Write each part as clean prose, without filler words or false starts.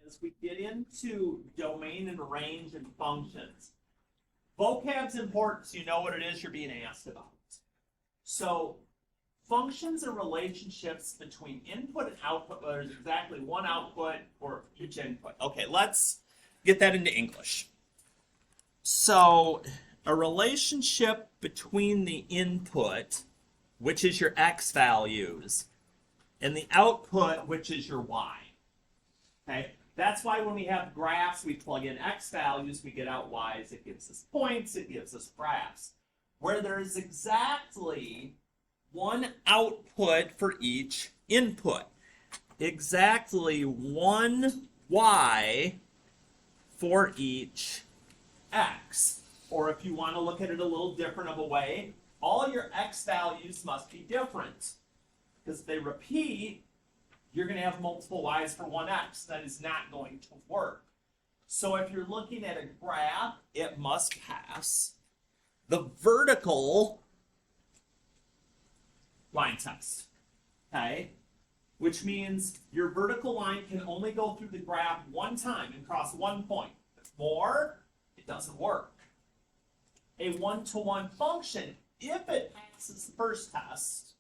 as we get into domain and range and functions. Vocab's important so you know what it is you're being asked about. So functions are relationships between input and output, where there's exactly one output for each input. Okay, let's get that into English. So a relationship between the input, which is your x values, and the output, which is your y. Okay? That's why when we have graphs, we plug in x values, we get out y's. It gives us points, it gives us graphs. Where there is exactly one output for each input. Exactly one y for each x. Or if you want to look at it a little different of a way, all your x values must be different. Because if they repeat, you're going to have multiple y's for one x. That is not going to work. So if you're looking at a graph, it must pass the vertical line test. Okay? Which means your vertical line can only go through the graph one time and cross one point. If more, it doesn't work. A one-to-one function, if it passes the first test,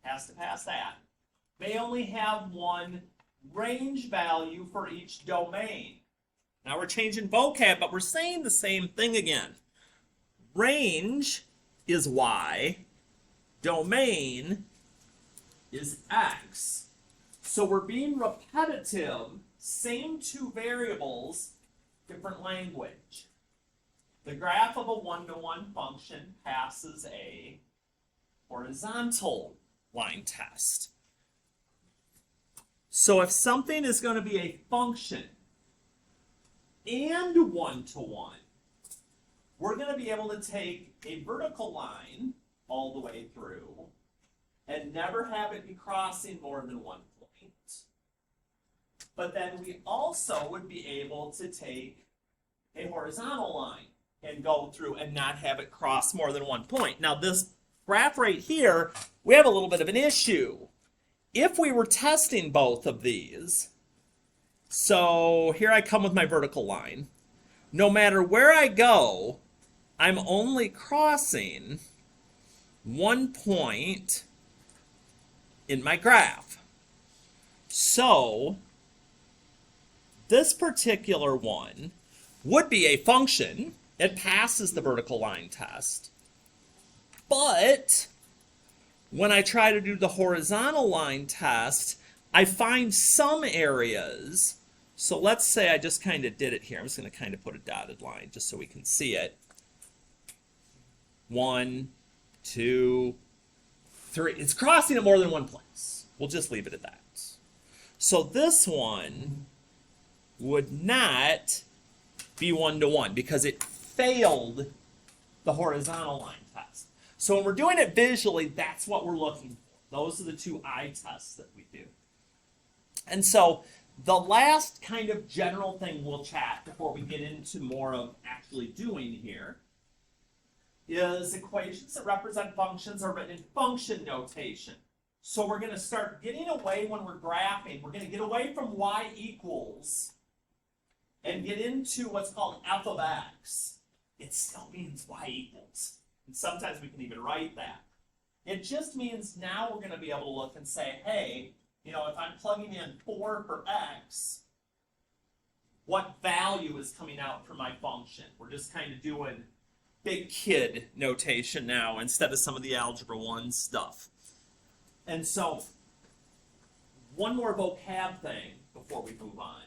has to pass that, may only have one range value for each domain. Now we're changing vocab, but we're saying the same thing again. Range is y, domain is x. So we're being repetitive, same two variables, different language. The graph of a one-to-one function passes a horizontal line test. So if something is going to be a function and one-to-one, we're going to be able to take a vertical line all the way through and never have it be crossing more than one point. But then we also would be able to take a horizontal line and go through and not have it cross more than one point. Now this graph right here, we have a little bit of an issue. If we were testing both of these, so here I come with my vertical line. No matter where I go, I'm only crossing 1 point in my graph. So this particular one would be a function. It passes the vertical line test. But when I try to do the horizontal line test, I find some areas. So let's say I just kind of did it here. I'm just going to kind of put a dotted line just so we can see it. 1, 2, 3. It's crossing at more than one place. We'll just leave it at that. So this one would not be one-to-one because it failed the horizontal line test. So when we're doing it visually, that's what we're looking for. Those are the two eye tests that we do. And so the last kind of general thing we'll chat before we get into more of actually doing here is equations that represent functions are written in function notation. So we're going to start getting away when we're graphing. We're going to get away from y equals and get into what's called f of x. It still means y equals. And sometimes we can even write that. It just means now we're going to be able to look and say, hey, you know, if I'm plugging in 4 for x, what value is coming out for my function? We're just kind of doing big kid notation now instead of some of the Algebra 1 stuff. And so, one more vocab thing before we move on.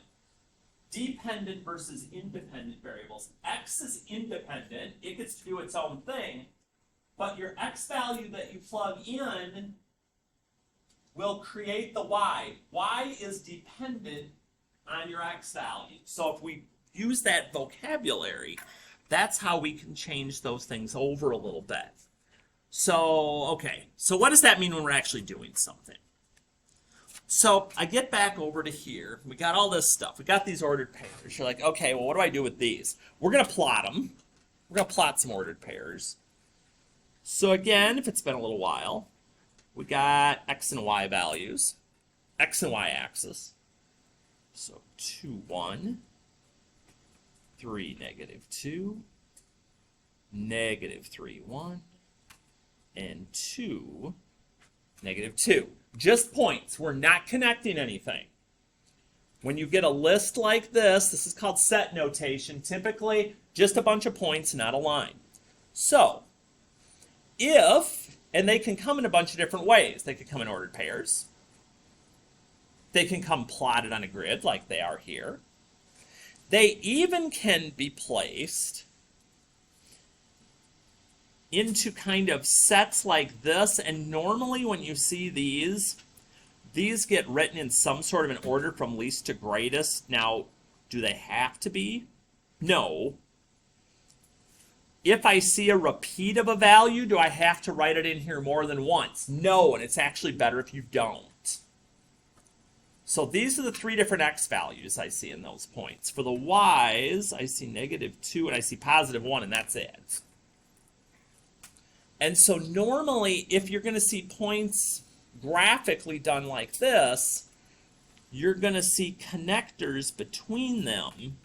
Dependent versus independent variables. X is independent. It gets to do its own thing. But your x value that you plug in will create the y. Y is dependent on your x value. So if we use that vocabulary, that's how we can change those things over a little bit. So, okay. So what does that mean when we're actually doing something? So I get back over to here. We got all this stuff. We got these ordered pairs. You're like, okay, well, what do I do with these? We're going to plot them. We're going to plot some ordered pairs. So again, if it's been a little while, we got x and y values, x and y axis. So 2, 1, 3, -2, -3, 1, and 2, -2. Just points. We're not connecting anything. When you get a list like this is called set notation. Typically, just a bunch of points, not a line. So, and they can come in a bunch of different ways. They could come in ordered pairs. They can come plotted on a grid like they are here. They even can be placed into kind of sets like this, and normally when you see these get written in some sort of an order from least to greatest. Now, do they have to be? No. If I see a repeat of a value, do I have to write it in here more than once? No, and it's actually better if you don't. So these are the 3 different x values I see in those points. For the y's, I see -2 and I see +1, and that's it. And so normally, if you're going to see points graphically done like this, you're going to see connectors between them.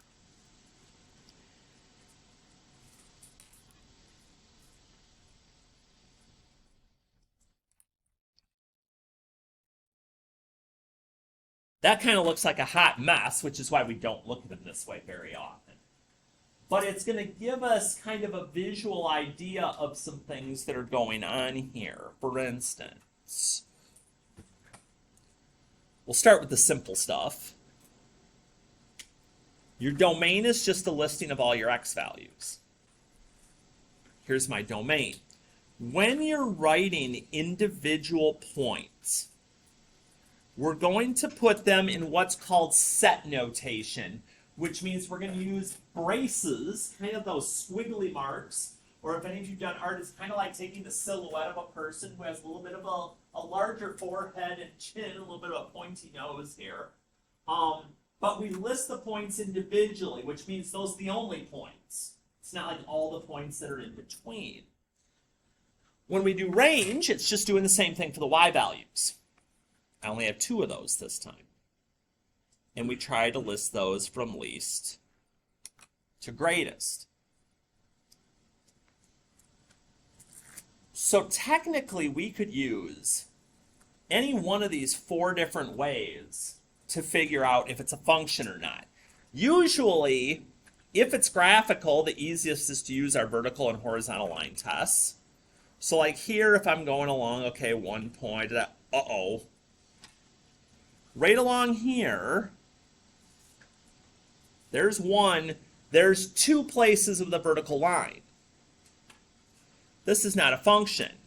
That kind of looks like a hot mess, which is why we don't look at them this way very often. But it's going to give us kind of a visual idea of some things that are going on here. For instance, we'll start with the simple stuff. Your domain is just a listing of all your x values. Here's my domain. When you're writing individual points, we're going to put them in what's called set notation, which means we're going to use braces, kind of those squiggly marks, or if any of you've done art, it's kind of like taking the silhouette of a person who has a little bit of a larger forehead and chin, a little bit of a pointy nose here. But we list the points individually, which means those are the only points. It's not like all the points that are in between. When we do range, it's just doing the same thing for the y values. I only have 2 of those this time. And we try to list those from least to greatest. So technically, we could use any one of these 4 different ways to figure out if it's a function or not. Usually, if it's graphical, the easiest is to use our vertical and horizontal line tests. So like here, if I'm going along, okay, 1 point, right along here, there's 1, there's 2 places of the vertical line. This is not a function.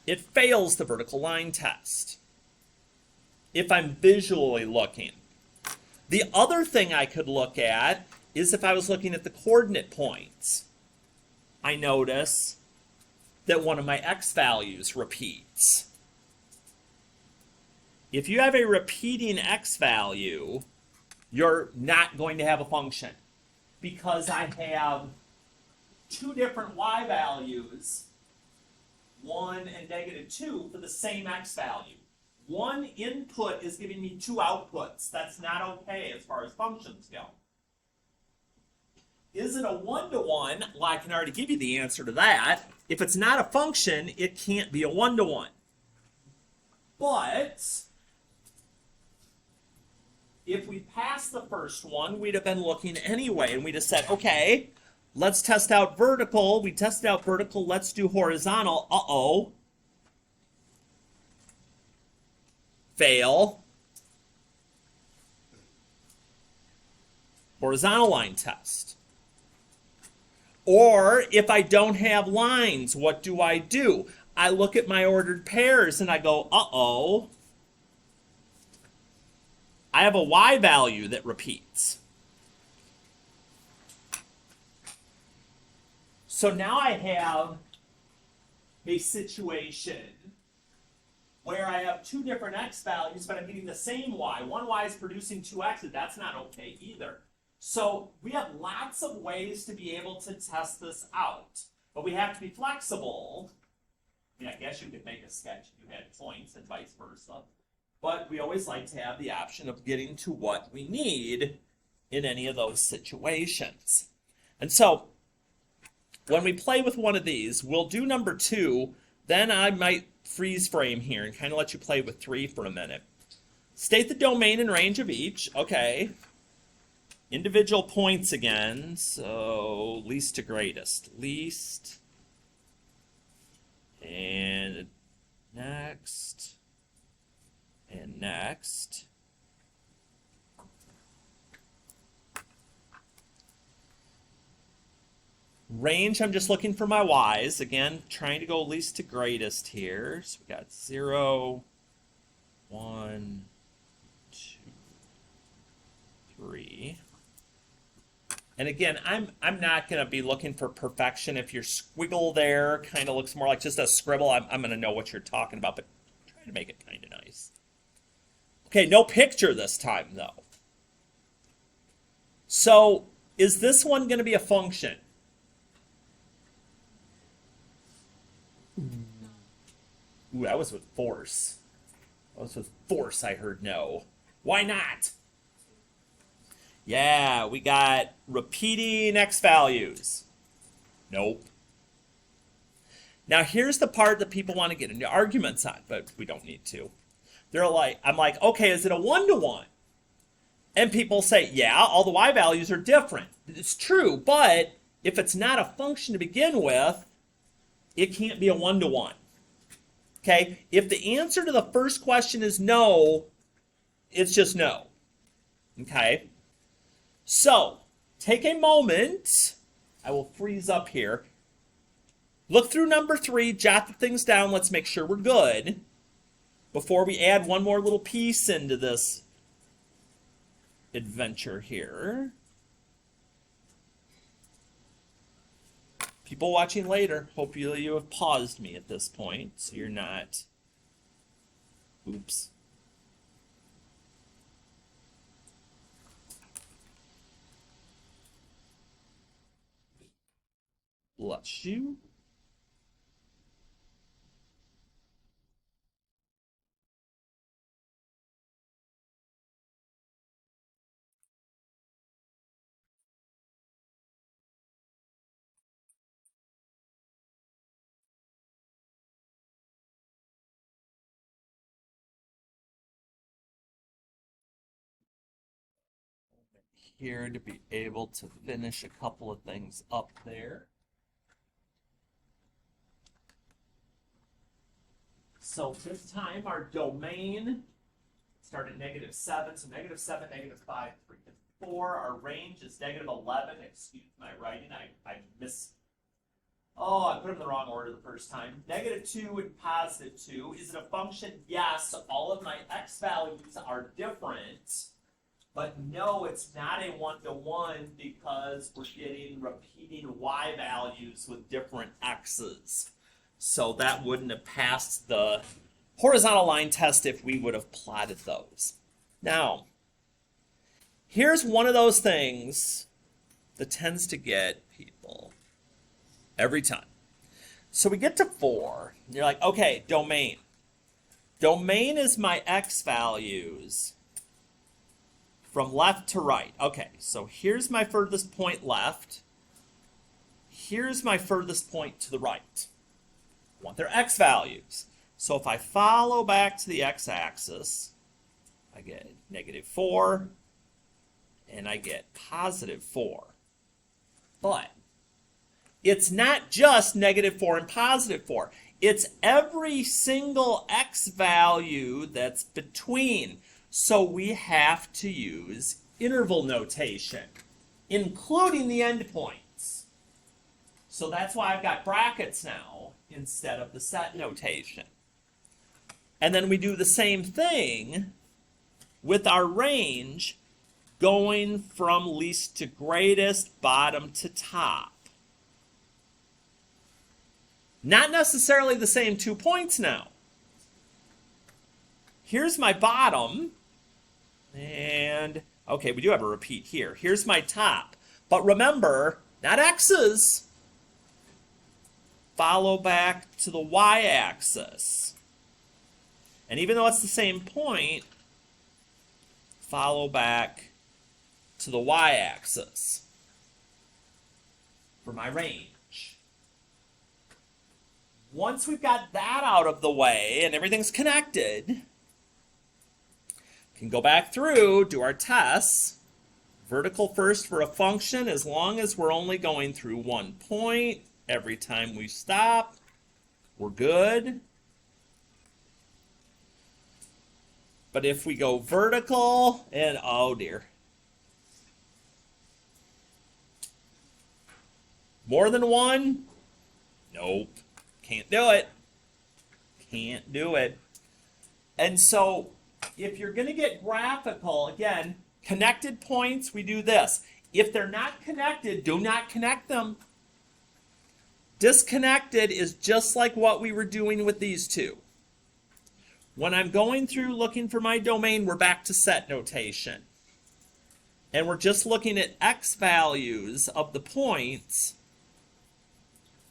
It fails the vertical line test if I'm visually looking. The other thing I could look at is if I was looking at the coordinate points. I notice that one of my x values repeats. If you have a repeating x value, you're not going to have a function because I have 2 different y values, 1 and -2, for the same x value. One input is giving me 2 outputs. That's not okay as far as functions go. Is it a 1-to-1? Well, I can already give you the answer to that. If it's not a function, it can't be a 1-to-1. But if we passed the first one, we'd have been looking anyway, and we'd have said, okay, let's test out vertical. We tested out vertical. Let's do horizontal. Uh-oh. Fail. Horizontal line test. Or if I don't have lines, what do? I look at my ordered pairs and I go, uh-oh. I have a y value that repeats. So now I have a situation where I have 2 different x values, but I'm getting the same y. One y is producing 2 x's. That's not okay either. So we have lots of ways to be able to test this out, but we have to be flexible. I mean, I guess you could make a sketch if you had points and vice versa. but we always like to have the option of getting to what we need in any of those situations. And so when we play with one of these, we'll do number 2, then I might freeze frame here and kind of let you play with 3 for a minute. State the domain and range of each. Okay. Individual points again. So least to greatest. Least. And next. And next. Range, I'm just looking for my y's. Again, trying to go least to greatest here. So we got 0, 1, 2, 3. And again, I'm not going to be looking for perfection. If your squiggle there kind of looks more like just a scribble, I'm going to know what you're talking about, but try to make it kind of nice. Okay, no picture this time, though. So is this one going to be a function? Ooh, that was with force. That was with force, I heard no. Why not? Yeah, we got repeating x values. Nope. Now here's the part that people want to get into arguments on, but we don't need to. They're like, I'm like, okay, is it a 1-to-1? And people say, yeah, all the y values are different. It's true, but if it's not a function to begin with, it can't be a 1-to-1. Okay, if the answer to the first question is no, it's just no. Okay, so take a moment. I will freeze up here. Look through number 3, jot the things down. Let's make sure we're good before we add one more little piece into this adventure here. People watching later, hope you have paused me at this point, so you're not. Oops. Bless you. Here to be able to finish a couple of things up there. So this time our domain started at -7, so -7, -5, 3, and 4. Our range is -11. Excuse my writing, I missed. Oh, I put them in the wrong order the first time. -2 and +2. Is it a function? Yes. All of my x values are different. But no, it's not a 1-to-1 because we're getting repeating y values with different x's. So that wouldn't have passed the horizontal line test if we would have plotted those. Now, here's one of those things that tends to get people every time. So we get to 4, and you're like, okay, domain. Domain is my x values from left to right. Okay, so here's my furthest point left. Here's my furthest point to the right. I want their x values. So if I follow back to the x-axis, I get -4, and I get +4. But it's not just -4 and +4. It's every single x value that's between. So we have to use interval notation, including the endpoints. So that's why I've got brackets now instead of the set notation. And then we do the same thing with our range going from least to greatest, bottom to top. Not necessarily the same 2 points now. Here's my bottom. And, okay, we do have a repeat here. Here's my top. But remember, not x's. Follow back to the y-axis. And even though it's the same point, follow back to the y-axis for my range. Once we've got that out of the way and everything's connected, we can go back through, do our tests. Vertical first for a function as long as we're only going through one point. Every time we stop, we're good. But if we go vertical, and oh dear. More than one? Nope. Can't do it. Can't do it. And so, if you're going to get graphical, again, connected points, we do this. If they're not connected, do not connect them. Disconnected is just like what we were doing with these two. When I'm going through looking for my domain, we're back to set notation. And we're just looking at x values of the points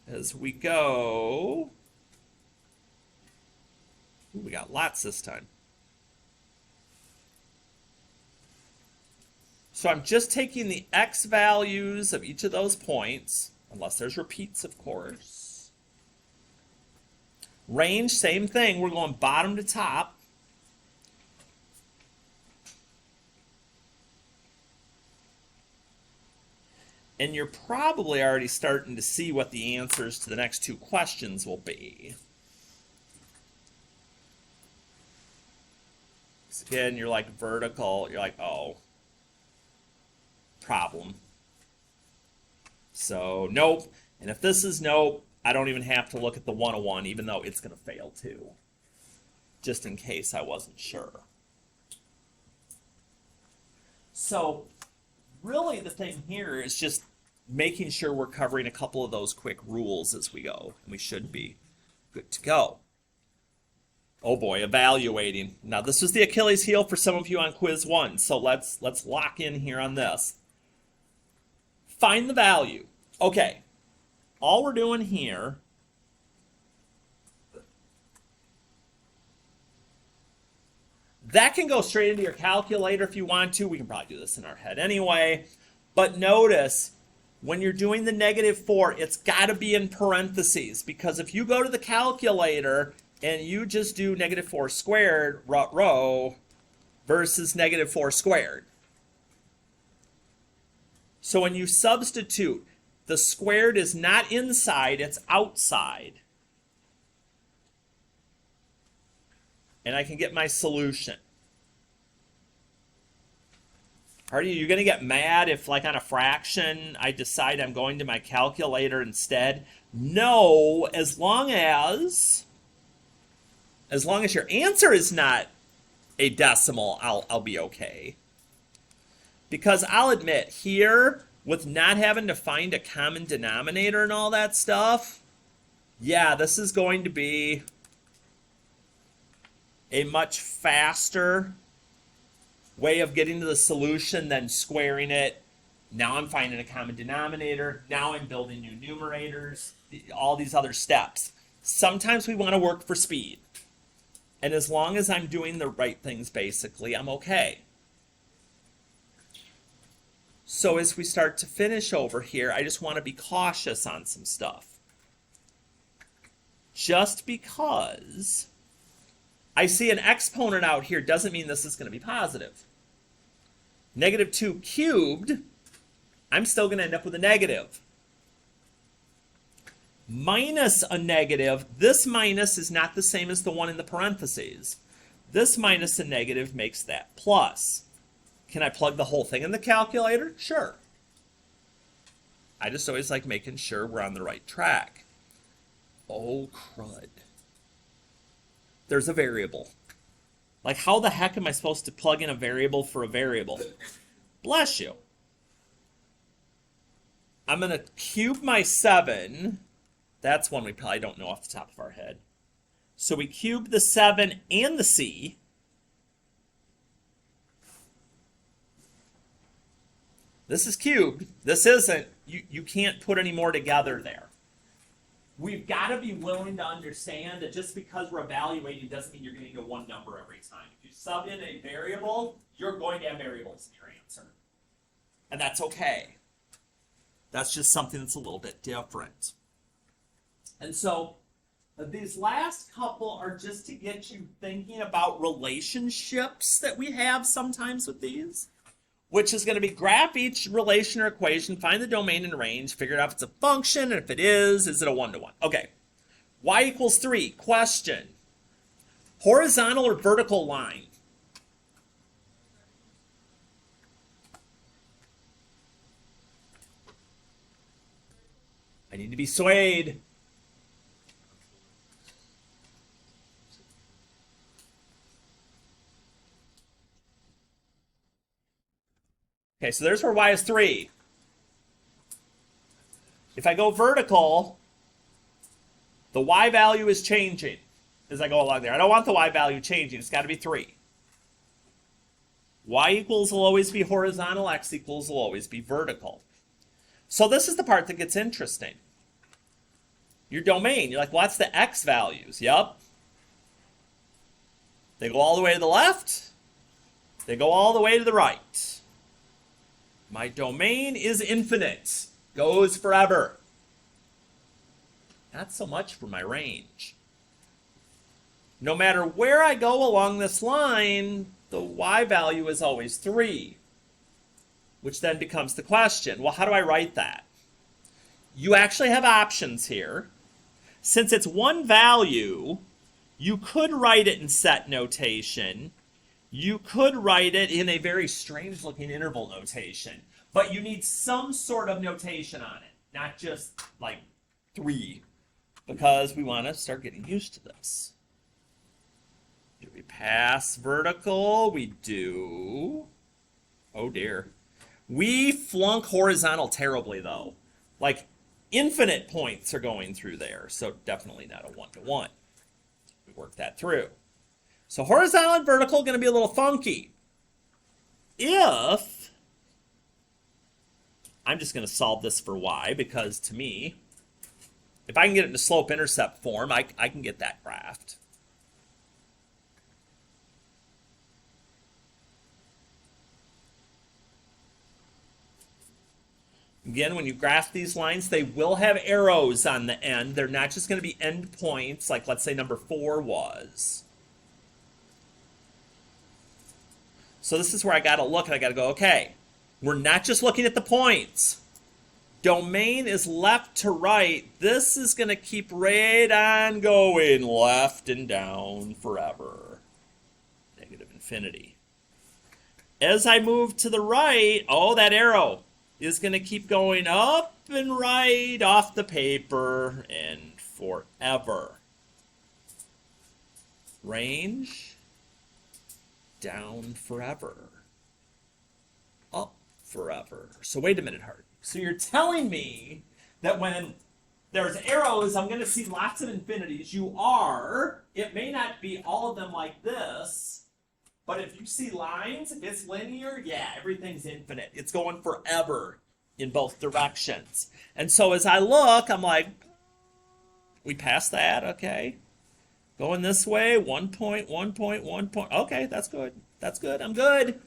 as we go. Ooh, we got lots this time. So I'm just taking the x values of each of those points, unless there's repeats, of course. Range, same thing. We're going bottom to top. And you're probably already starting to see what the answers to the next two questions will be. So again, you're like vertical. You're like, oh, problem. So, nope. And if this is nope, I don't even have to look at the 101, even though it's going to fail too. Just in case I wasn't sure. So, really the thing here is just making sure we're covering a couple of those quick rules as we go. And we should be good to go. Oh boy, evaluating. Now this was the Achilles heel for some of you on quiz 1, so let's lock in here on this. Find the value. Okay, all we're doing here that can go straight into your calculator if you want to. We can probably do this in our head anyway. But notice, when you're doing the -4, it's got to be in parentheses, because if you go to the calculator and you just do -4 squared row versus -4 squared. So when you substitute, the squared is not inside, it's outside. And I can get my solution. Are you going to get mad if, like on a fraction, I decide I'm going to my calculator instead? No, as long as your answer is not a decimal, I'll be okay. Because I'll admit, here, with not having to find a common denominator and all that stuff, yeah, this is going to be a much faster way of getting to the solution than squaring it. Now I'm finding a common denominator. Now I'm building new numerators, all these other steps. Sometimes we want to work for speed. And as long as I'm doing the right things, basically, I'm okay. So as we start to finish over here, I just want to be cautious on some stuff. Just because I see an exponent out here doesn't mean this is going to be positive. -2 cubed, I'm still going to end up with a negative. Minus a negative, this minus is not the same as the one in the parentheses. This minus a negative makes that plus. Can I plug the whole thing in the calculator? Sure. I just always like making sure we're on the right track. Oh, crud. There's a variable. Like, how the heck am I supposed to plug in a variable for a variable? Bless you. I'm going to cube my 7. That's one we probably don't know off the top of our head. So we cube the 7 and the c. This is cubed. This isn't. You can't put any more together there. we've got to be willing to understand that just because we're evaluating doesn't mean you're getting to one number every time. If you sub in a variable, you're going to have variables in your answer. And that's okay. That's just something that's a little bit different. And so these last couple are just to get you thinking about relationships that we have sometimes with these, which is going to be graph each relation or equation, find the domain and range, figure out if it's a function, and if it is it a one-to-one? Okay. Y equals 3. Question. Horizontal or vertical line? I need to be swayed. Okay, so there's where y is 3. If I go vertical, the y value is changing as I go along there. I don't want the y value changing. It's got to be 3. Y equals will always be horizontal. X equals will always be vertical. So this is the part that gets interesting. Your domain, you're like, well, that's the x values. Yep. They go all the way to the left. They go all the way to the right. My domain is infinite. Goes forever. Not so much for my range. No matter where I go along this line, the y value is always 3. Which then becomes the question, well, how do I write that? You actually have options here. Since it's one value, you could write it in set notation. You could write it in a very strange looking interval notation, but you need some sort of notation on it, not just like 3, because we want to start getting used to this. Do we pass vertical? We do. Oh dear. We flunk horizontal terribly though. Like infinite points are going through there, so definitely not a one-to-one. We work that through. So horizontal and vertical are going to be a little funky. If I'm just going to solve this for y, because to me, if I can get it in slope-intercept form, I can get that graphed. Again, when you graph these lines, they will have arrows on the end. They're not just going to be endpoints, like let's say number 4 was. So this is where I got to look, and I got to go, okay, we're not just looking at the points. Domain is left to right. This is going to keep right on going left and down forever. Negative infinity. As I move to the right, oh, that arrow is going to keep going up and right off the paper and forever. Range, down forever, up forever. So wait a minute, Hart. So you're telling me that when there's arrows, I'm going to see lots of infinities. You are. It may not be all of them like this, but if you see lines, if it's linear, yeah, everything's infinite. It's going forever in both directions. And so as I look, I'm like, we passed that, okay. Going this way, 1 point, 1 point, 1 point. Okay, that's good. That's good. I'm good.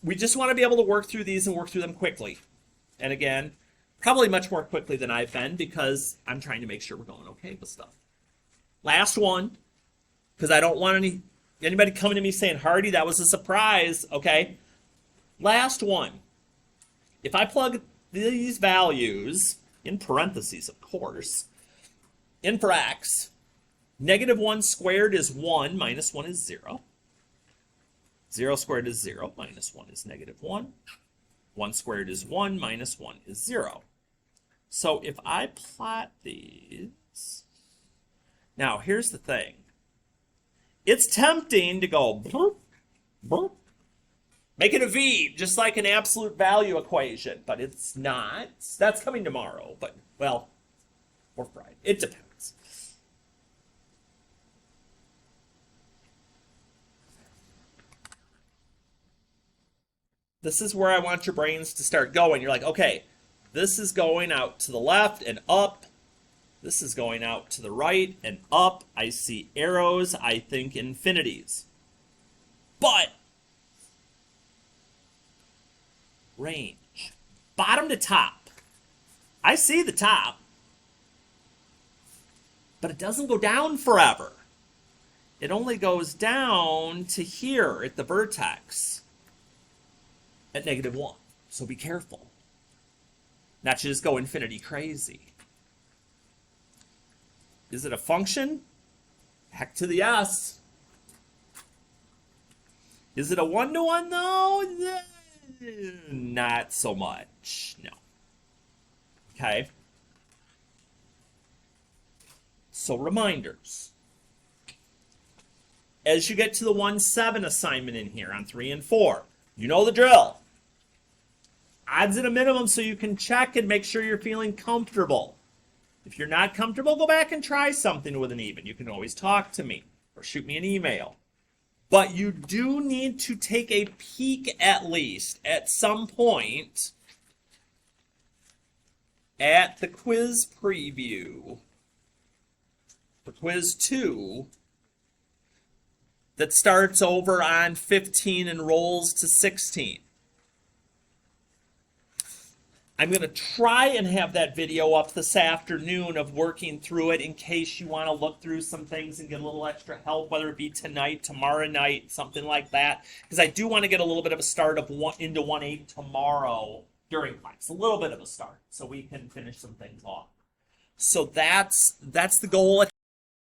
We just want to be able to work through these and work through them quickly. And again, probably much more quickly than I've been because I'm trying to make sure we're going okay with stuff. Last one, because I don't want anybody coming to me saying, Hardy, that was a surprise, okay? Last one. If I plug these values, in parentheses, of course, in for x, -1 squared is 1, minus 1 is 0. 0 squared is 0, minus 1 is -1. 1 squared is 1, minus 1 is 0. So if I plot these, now here's the thing. It's tempting to go, burp, burp, make it a v, just like an absolute value equation, but it's not. That's coming tomorrow, but, well, or Friday. It depends. This is where I want your brains to start going. You're like, okay, this is going out to the left and up. This is going out to the right and up. I see arrows. I think infinities. But range, bottom to top. I see the top, but it doesn't go down forever. It only goes down to here at the vertex at -1. So be careful. Not to just go infinity crazy. Is it a function? Heck to the yes. Is it a one-to-one though? Not so much. No. Okay. So reminders. As you get to the 1-7 assignment in here on 3 and 4, you know the drill. Odds at a minimum so you can check and make sure you're feeling comfortable. If you're not comfortable, go back and try something with an even. You can always talk to me or shoot me an email. But you do need to take a peek at least at some point at the quiz preview for quiz 2 that starts over on 15 and rolls to 16. I'm going to try and have that video up this afternoon of working through it in case you want to look through some things and get a little extra help, whether it be tonight, tomorrow night, something like that. Because I do want to get a little bit of a start of into 1-8 tomorrow during class. A little bit of a start so we can finish some things off. So that's the goal.